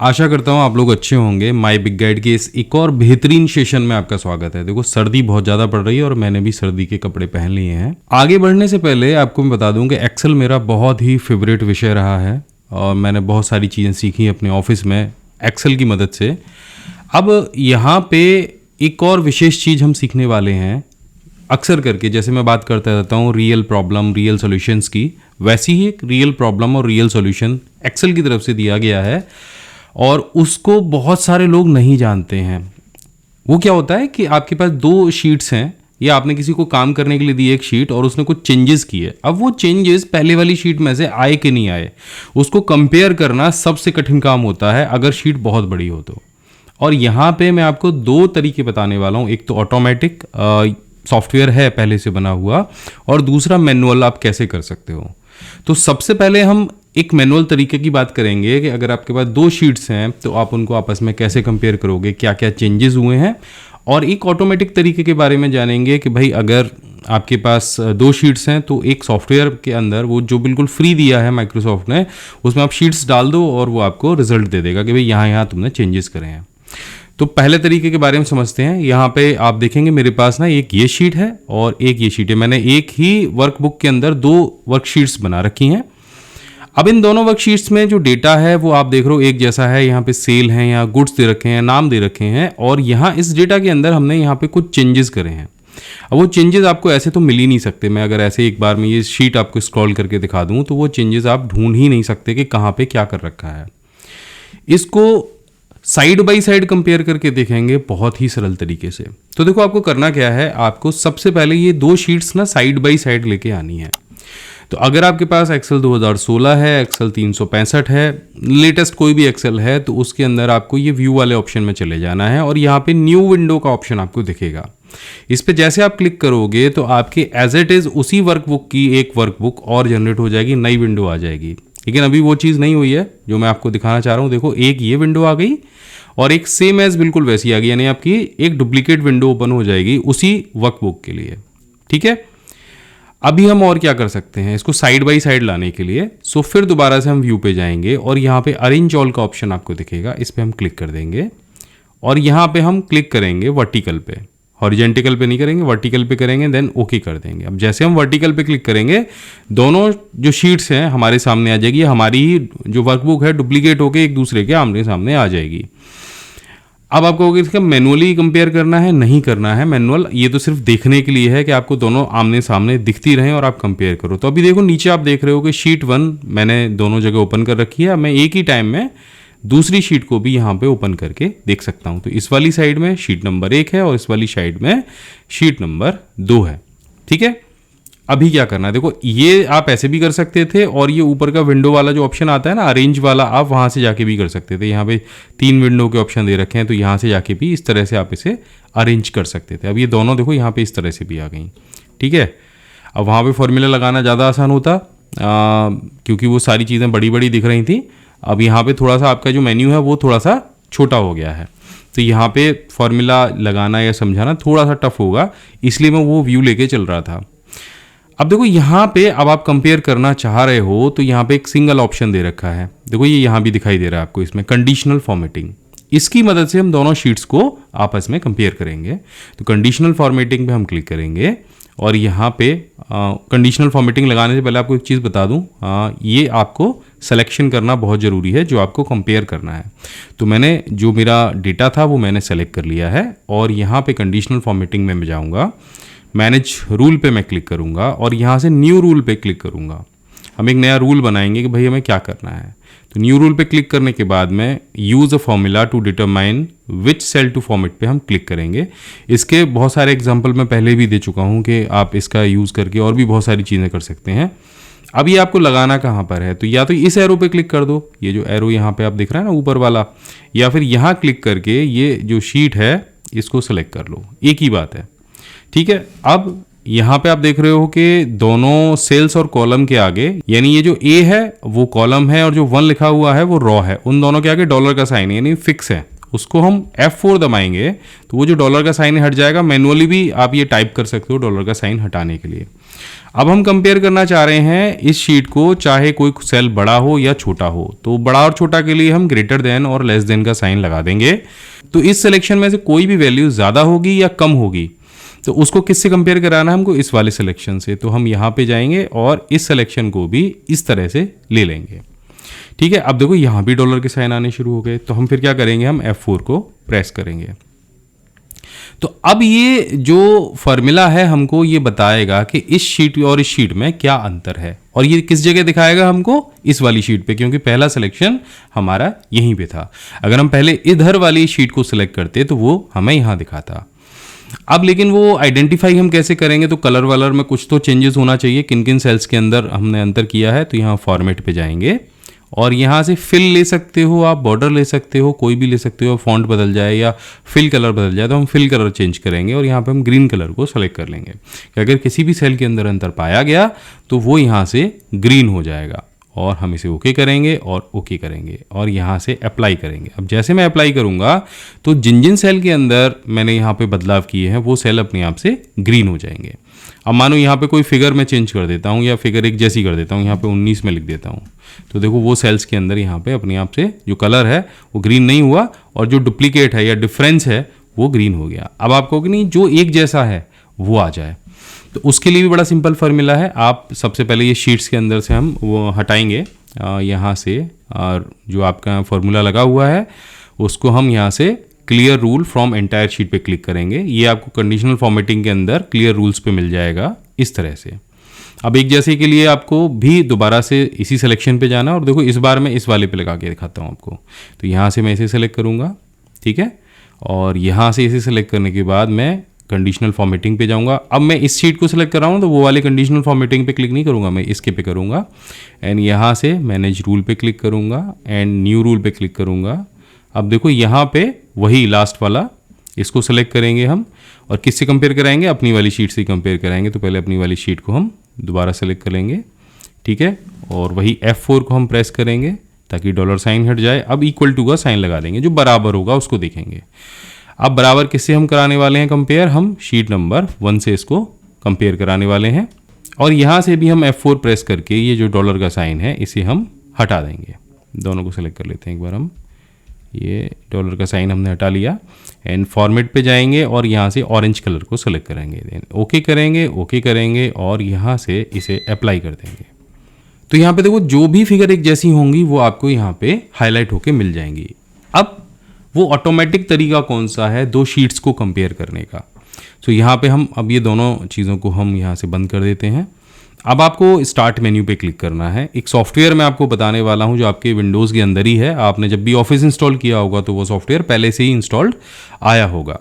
आशा करता हूँ आप लोग अच्छे होंगे। माय बिग गाइड के इस एक और बेहतरीन सेशन में आपका स्वागत है। देखो सर्दी बहुत ज़्यादा पड़ रही है और मैंने भी सर्दी के कपड़े पहन लिए हैं। आगे बढ़ने से पहले आपको मैं बता दूं कि एक्सेल मेरा बहुत ही फेवरेट विषय रहा है और मैंने बहुत सारी चीज़ें सीखी अपने ऑफिस में एक्सेल की मदद से। अब यहाँ पे एक और विशेष चीज़ हम सीखने वाले हैं। अक्सर करके जैसे मैं बात करता रहता हूँ रियल प्रॉब्लम रियल सॉल्यूशंस की, वैसी ही एक रियल प्रॉब्लम और रियल सॉल्यूशन एक्सेल की तरफ से दिया गया है और उसको बहुत सारे लोग नहीं जानते हैं। वो क्या होता है कि आपके पास दो शीट्स हैं या आपने किसी को काम करने के लिए दी एक शीट और उसने कुछ चेंजेस किए। अब वो चेंजेस पहले वाली शीट में से आए कि नहीं आए, उसको कंपेयर करना सबसे कठिन काम होता है अगर शीट बहुत बड़ी हो तो। और यहाँ पे मैं आपको दो तरीके बताने वाला हूँ। एक तो ऑटोमेटिक सॉफ्टवेयर है पहले से बना हुआ और दूसरा मैनुअल आप कैसे कर सकते हो। तो सबसे पहले हम एक मैनुअल तरीके की बात करेंगे कि अगर आपके पास दो शीट्स हैं तो आप उनको आपस में कैसे कंपेयर करोगे, क्या क्या चेंजेस हुए हैं। और एक ऑटोमेटिक तरीके के बारे में जानेंगे कि भाई अगर आपके पास दो शीट्स हैं तो एक सॉफ्टवेयर के अंदर वो जो बिल्कुल फ्री दिया है माइक्रोसॉफ्ट ने, उसमें आप शीट्स डाल दो और वो आपको रिजल्ट दे देगा कि भाई यहाँ तुमने चेंजेस करे हैं। तो पहले तरीके के बारे में समझते हैं। यहाँ पे आप देखेंगे मेरे पास ना एक ये शीट है और एक ये शीट है। मैंने एक ही वर्कबुक के अंदर दो वर्कशीट्स बना रखी हैं। अब इन दोनों वर्कशीट्स में जो डेटा है वो आप देख रहे हो एक जैसा है। यहाँ पे सेल है, यहाँ गुड्स दे रखे हैं, नाम दे रखे हैं और यहाँ इस डेटा के अंदर हमने यहाँ पे कुछ चेंजेस करे हैं। अब वो चेंजेस आपको ऐसे तो मिल ही नहीं सकते। मैं अगर ऐसे एक बार में ये शीट आपको स्क्रॉल करके दिखा दूँ तो वो चेंजेस आप ढूंढ ही नहीं सकते कि कहाँ पे क्या कर रखा है। इसको साइड बाई साइड कंपेयर करके देखेंगे बहुत ही सरल तरीके से। तो देखो आपको करना क्या है, आपको सबसे पहले ये दो शीट्स ना साइड बाई साइड लेके आनी है। तो अगर आपके पास एक्सेल 2016 है, एक्सेल 365 है, लेटेस्ट कोई भी एक्सेल है तो उसके अंदर आपको ये व्यू वाले ऑप्शन में चले जाना है और यहाँ पे न्यू विंडो का ऑप्शन आपको दिखेगा। इस पे जैसे आप क्लिक करोगे तो आपके एज इट इज उसी वर्कबुक की एक वर्कबुक और जनरेट हो जाएगी, नई विंडो आ जाएगी। लेकिन अभी वो चीज़ नहीं हुई है जो मैं आपको दिखाना चाह रहा हूँ। देखो एक ये विंडो आ गई और एक सेम एज बिल्कुल वैसी आ गई, यानी आपकी एक डुप्लीकेट विंडो ओपन हो जाएगी उसी वर्कबुक के लिए। ठीक है, अभी हम और क्या कर सकते हैं इसको साइड बाय साइड लाने के लिए। सो फिर दोबारा से हम व्यू पे जाएंगे और यहाँ पे अरेंज ऑल का ऑप्शन आपको दिखेगा, इस पे हम क्लिक कर देंगे और यहाँ पे हम क्लिक करेंगे वर्टिकल पे। हॉरिजेंटल पे नहीं करेंगे, वर्टिकल पे करेंगे, देन ओके कर देंगे। अब जैसे हम वर्टिकल पे क्लिक करेंगे दोनों जो शीट्स हैं हमारे सामने आ जाएगी। हमारी ही जो वर्कबुक है डुप्लीकेट होकर एक दूसरे के आमने सामने आ जाएगी। अब आपको इसका मैनुअली कंपेयर करना है, नहीं करना है मैनुअल, ये तो सिर्फ देखने के लिए है कि आपको दोनों आमने सामने दिखती रहें और आप कंपेयर करो। तो अभी देखो नीचे आप देख रहे हो कि शीट 1 मैंने दोनों जगह ओपन कर रखी है। मैं एक ही टाइम में दूसरी शीट को भी यहाँ पे ओपन करके देख सकता हूँ। तो इस वाली साइड में शीट नंबर 1 है और इस वाली साइड में शीट नंबर 2 है। ठीक है, अभी क्या करना है देखो, ये आप ऐसे भी कर सकते थे और ये ऊपर का विंडो वाला जो ऑप्शन आता है ना अरेंज वाला, आप वहाँ से जाके भी कर सकते थे। यहाँ पे 3 विंडो के ऑप्शन दे रखे हैं तो यहाँ से जाके भी इस तरह से आप इसे अरेंज कर सकते थे। अब ये दोनों देखो यहाँ पे इस तरह से भी आ गई। ठीक है, अब वहाँ पे फॉर्मूला लगाना ज़्यादा आसान होता क्योंकि वो सारी चीज़ें बड़ी बड़ी दिख रही थी। अब यहाँ पे थोड़ा सा आपका जो मेन्यू है वो थोड़ा सा छोटा हो गया है तो यहाँ पे फॉर्मूला लगाना या समझाना थोड़ा सा टफ होगा, इसलिए मैं वो व्यू लेके चल रहा था। अब देखो यहाँ पे अब आप कंपेयर करना चाह रहे हो तो यहाँ पे एक सिंगल ऑप्शन दे रखा है। देखो ये यहाँ भी दिखाई दे रहा है आपको, इसमें कंडीशनल फॉर्मेटिंग। इसकी मदद से हम दोनों शीट्स को आपस में कंपेयर करेंगे। तो कंडीशनल फॉर्मेटिंग पे हम क्लिक करेंगे और यहाँ पे कंडीशनल फॉर्मेटिंग लगाने से पहले आपको एक चीज़ बता दूँ, ये आपको सिलेक्शन करना बहुत ज़रूरी है जो आपको कंपेयर करना है। तो मैंने जो मेरा डेटा था वो मैंने सेलेक्ट कर लिया है और यहाँ पे कंडीशनल फॉर्मेटिंग में मैं जाऊँगा, मैनेज रूल पे मैं क्लिक करूँगा और यहाँ से न्यू रूल पे क्लिक करूँगा। हम एक नया रूल बनाएंगे कि भाई हमें क्या करना है। तो न्यू रूल पे क्लिक करने के बाद में use a formula to determine which cell to format पे हम क्लिक करेंगे। इसके बहुत सारे एग्जांपल मैं पहले भी दे चुका हूँ कि आप इसका यूज़ करके और भी बहुत सारी चीज़ें कर सकते हैं। अब ये आपको लगाना कहाँ पर है, तो या तो इस एरो पे क्लिक कर दो, ये जो एरो यहाँ पे आप दिख रहा है ना ऊपर वाला, या फिर यहाँ क्लिक करके ये जो शीट है इसको सेलेक्ट कर लो, एक ही बात है। ठीक है, अब यहाँ पे आप देख रहे हो कि दोनों सेल्स और कॉलम के आगे, यानी ये जो ए है वो कॉलम है और जो 1 लिखा हुआ है वो रॉ है, उन दोनों के आगे डॉलर का साइन है यानी फिक्स है। उसको हम F4 दबाएंगे तो वो जो डॉलर का साइन हट जाएगा। मैनुअली भी आप ये टाइप कर सकते हो डॉलर का साइन हटाने के लिए। अब हम कंपेयर करना चाह रहे हैं इस शीट को, चाहे कोई सेल बड़ा हो या छोटा हो। तो बड़ा और छोटा के लिए हम ग्रेटर देन और लेस देन का साइन लगा देंगे। तो इस सिलेक्शन में से कोई भी वैल्यू ज़्यादा होगी या कम होगी तो उसको किससे कंपेयर कराना है हमको, इस वाले सिलेक्शन से। तो हम यहाँ पे जाएंगे और इस सिलेक्शन को भी इस तरह से ले लेंगे। ठीक है, अब देखो यहाँ भी डॉलर के साइन आने शुरू हो गए। तो हम फिर क्या करेंगे, हम F4 को प्रेस करेंगे। तो अब ये जो फॉर्मूला है हमको ये बताएगा कि इस शीट और इस शीट में क्या अंतर है, और ये किस जगह दिखाएगा हमको, इस वाली शीट पे, क्योंकि पहला सिलेक्शन हमारा यहीं पे था। अगर हम पहले इधर वाली शीट को सिलेक्ट करते तो वो हमें यहाँ दिखाता। अब लेकिन वो आइडेंटिफाई हम कैसे करेंगे, तो कलर वलर में कुछ तो चेंजेस होना चाहिए, किन किन सेल्स के अंदर हमने अंतर किया है। तो यहाँ फॉर्मेट पे जाएंगे और यहाँ से फिल ले सकते हो आप, बॉर्डर ले सकते हो, कोई भी ले सकते हो, फॉन्ट बदल जाए या फिल कलर बदल जाए तो हम फिल कलर चेंज करेंगे और यहाँ पे हम ग्रीन कलर को सेलेक्ट कर लेंगे कि अगर किसी भी सेल के अंदर अंतर पाया गया तो वो यहाँ से ग्रीन हो जाएगा। और हम इसे ओके करेंगे और ओके करेंगे और यहाँ से अप्लाई करेंगे। अब जैसे मैं अप्लाई करूँगा तो जिन जिन सेल के अंदर मैंने यहाँ पे बदलाव किए हैं वो सेल अपने आप से ग्रीन हो जाएंगे। अब मानो यहाँ पे कोई फिगर मैं चेंज कर देता हूँ या फिगर एक जैसी कर देता हूँ, यहाँ पे 19 में लिख देता हूँ, तो देखो वो सेल्स के अंदर यहाँ पे अपने आप से जो कलर है वो ग्रीन नहीं हुआ और जो डुप्लीकेट है या डिफरेंस है वो ग्रीन हो गया। अब आप कहोगे नहीं जो एक जैसा है वो आ जाए, तो उसके लिए भी बड़ा सिंपल फार्मूला है। आप सबसे पहले ये शीट्स के अंदर से हम वो हटाएंगे यहाँ से, और जो आपका फार्मूला लगा हुआ है उसको हम यहाँ से clear rule from entire sheet पे क्लिक करेंगे। ये आपको कंडीशनल फॉर्मेटिंग के अंदर क्लियर रूल्स पे मिल जाएगा इस तरह से। अब एक जैसे के लिए आपको भी दोबारा से इसी सिलेक्शन पे जाना, और देखो इस बार मैं इस वाले पे लगा के दिखाता हूँ आपको। तो यहाँ से मैं इसे सेलेक्ट करूँगा, ठीक है, और यहाँ से इसे सेलेक्ट करने के बाद मैं कंडीशनल फॉर्मेटिंग पे जाऊँगा। अब मैं इस शीट को सेलेक्ट कर रहा हूँ तो वो वाले कंडीशनल फॉर्मेटिंग पे क्लिक नहीं करूँगा, मैं इसके पे करूँगा एंड यहाँ से मैनेज रूल पे क्लिक करूँगा एंड न्यू रूल पे क्लिक करूँगा। अब देखो यहाँ पे वही लास्ट वाला इसको सेलेक्ट करेंगे हम, और किससे कंपेयर कराएंगे, अपनी वाली शीट से कंपेयर कराएंगे। तो पहले अपनी वाली शीट को हम दोबारा सेलेक्ट कर लेंगे, ठीक है, और वही F4 को हम प्रेस करेंगे ताकि डॉलर साइन हट जाए। अब इक्वल टू का साइन लगा देंगे, जो बराबर होगा उसको देखेंगे। अब बराबर किससे हम कराने वाले हैं कंपेयर, हम शीट नंबर 1 से इसको कंपेयर कराने वाले हैं, और यहाँ से भी हम F4 प्रेस करके ये जो डॉलर का साइन है इसे हम हटा देंगे। दोनों को सेलेक्ट कर लेते हैं एक बार हम, ये डॉलर का साइन हमने हटा लिया एंड फॉर्मेट पे जाएंगे और यहाँ से ऑरेंज कलर को सेलेक्ट करेंगे, देन ओके करेंगे, ओके करेंगे और यहाँ से इसे अप्लाई कर देंगे। तो यहाँ पे देखो जो भी फिगर एक जैसी होंगी वो आपको यहाँ पे हाईलाइट होके मिल जाएंगी। अब वो ऑटोमेटिक तरीका कौन सा है दो शीट्स को कंपेयर करने का, तो यहाँ पे हम अब ये दोनों चीज़ों को हम यहाँ से बंद कर देते हैं। अब आपको स्टार्ट मेन्यू पे क्लिक करना है। एक सॉफ्टवेयर मैं आपको बताने वाला हूँ जो आपके विंडोज़ के अंदर ही है। आपने जब भी ऑफिस इंस्टॉल किया होगा तो वो सॉफ्टवेयर पहले से ही इंस्टॉल्ड आया होगा।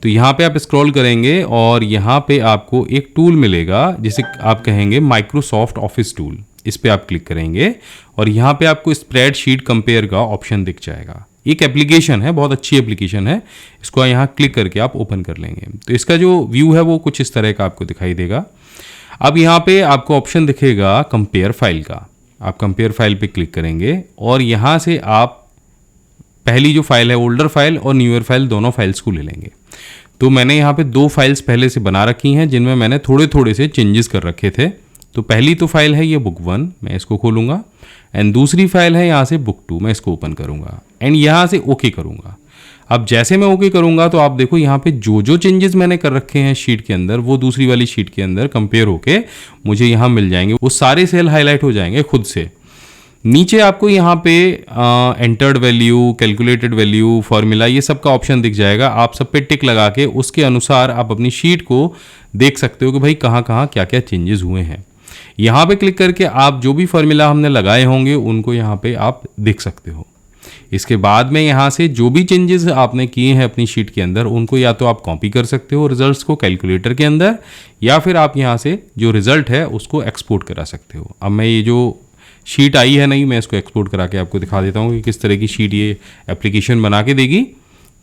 तो यहाँ पे आप स्क्रॉल करेंगे और यहाँ पे आपको एक टूल मिलेगा जिसे आप कहेंगे माइक्रोसॉफ्ट ऑफिस टूल। इस पर आप क्लिक करेंगे और यहाँ पे आपको स्प्रेडशीट कंपेयर का ऑप्शन दिख जाएगा। एक एप्लीकेशन है, बहुत अच्छी एप्लीकेशन है, इसको यहाँ क्लिक करके आप ओपन कर लेंगे। तो इसका जो व्यू है वो कुछ इस तरह का आपको दिखाई देगा। अब यहाँ पे आपको ऑप्शन दिखेगा कंपेयर फाइल का, आप कंपेयर फाइल पे क्लिक करेंगे और यहाँ से आप पहली जो फाइल है ओल्डर फाइल और न्यूअर फाइल दोनों फाइल्स को ले लेंगे। तो मैंने यहाँ पे 2 फाइल्स पहले से बना रखी हैं जिनमें मैंने थोड़े थोड़े से चेंजेस कर रखे थे। तो पहली तो फाइल है ये बुक 1, मैं इसको खोलूँगा एंड दूसरी फाइल है यहाँ से बुक 2, मैं इसको ओपन करूँगा एंड यहाँ से ओके करूँगा। अब जैसे मैं ओके करूँगा तो आप देखो यहाँ पे जो जो चेंजेस मैंने कर रखे हैं शीट के अंदर वो दूसरी वाली शीट के अंदर कंपेयर होके मुझे यहाँ मिल जाएंगे। वो सारे सेल हाईलाइट हो जाएंगे खुद से। नीचे आपको यहाँ पे entered value, calculated value, formula, ये सब का ऑप्शन दिख जाएगा। आप सब पे टिक लगा के उसके अनुसार आप अपनी शीट को देख सकते हो कि भाई कहाँ कहाँ क्या क्या चेंजेस हुए हैं। यहाँ पे क्लिक करके आप जो भी फॉर्मूला हमने लगाए होंगे उनको यहाँ पे आप देख सकते हो। इसके बाद में यहाँ से जो भी चेंजेस आपने किए हैं अपनी शीट के अंदर उनको या तो आप कॉपी कर सकते हो रिजल्ट्स को कैलकुलेटर के अंदर, या फिर आप यहाँ से जो रिजल्ट है उसको एक्सपोर्ट करा सकते हो। अब मैं ये जो शीट आई है नहीं, मैं इसको एक्सपोर्ट करा के आपको दिखा देता हूँ कि किस तरह की शीट ये एप्लीकेशन बना के देगी।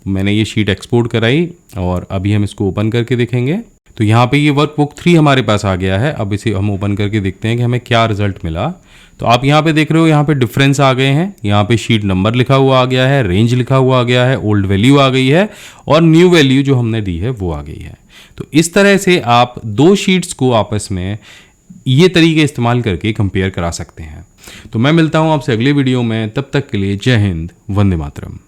मैंने ये शीट एक्सपोर्ट कराई और अभी हम इसको ओपन करके देखेंगे। तो यहाँ पे ये वर्कबुक 3 हमारे पास आ गया है। अब इसे हम ओपन करके देखते हैं कि हमें क्या रिजल्ट मिला। तो आप यहाँ पे देख रहे हो, यहाँ पे डिफरेंस आ गए हैं, यहाँ पे शीट नंबर लिखा हुआ आ गया है, रेंज लिखा हुआ आ गया है, ओल्ड वैल्यू आ गई है और न्यू वैल्यू जो हमने दी है वो आ गई है। तो इस तरह से आप 2 शीट्स को आपस में ये तरीके इस्तेमाल करके कंपेयर करा सकते हैं। तो मैं मिलता हूँ आपसे अगले वीडियो में, तब तक के लिए जय हिंद, वंदे मातरम।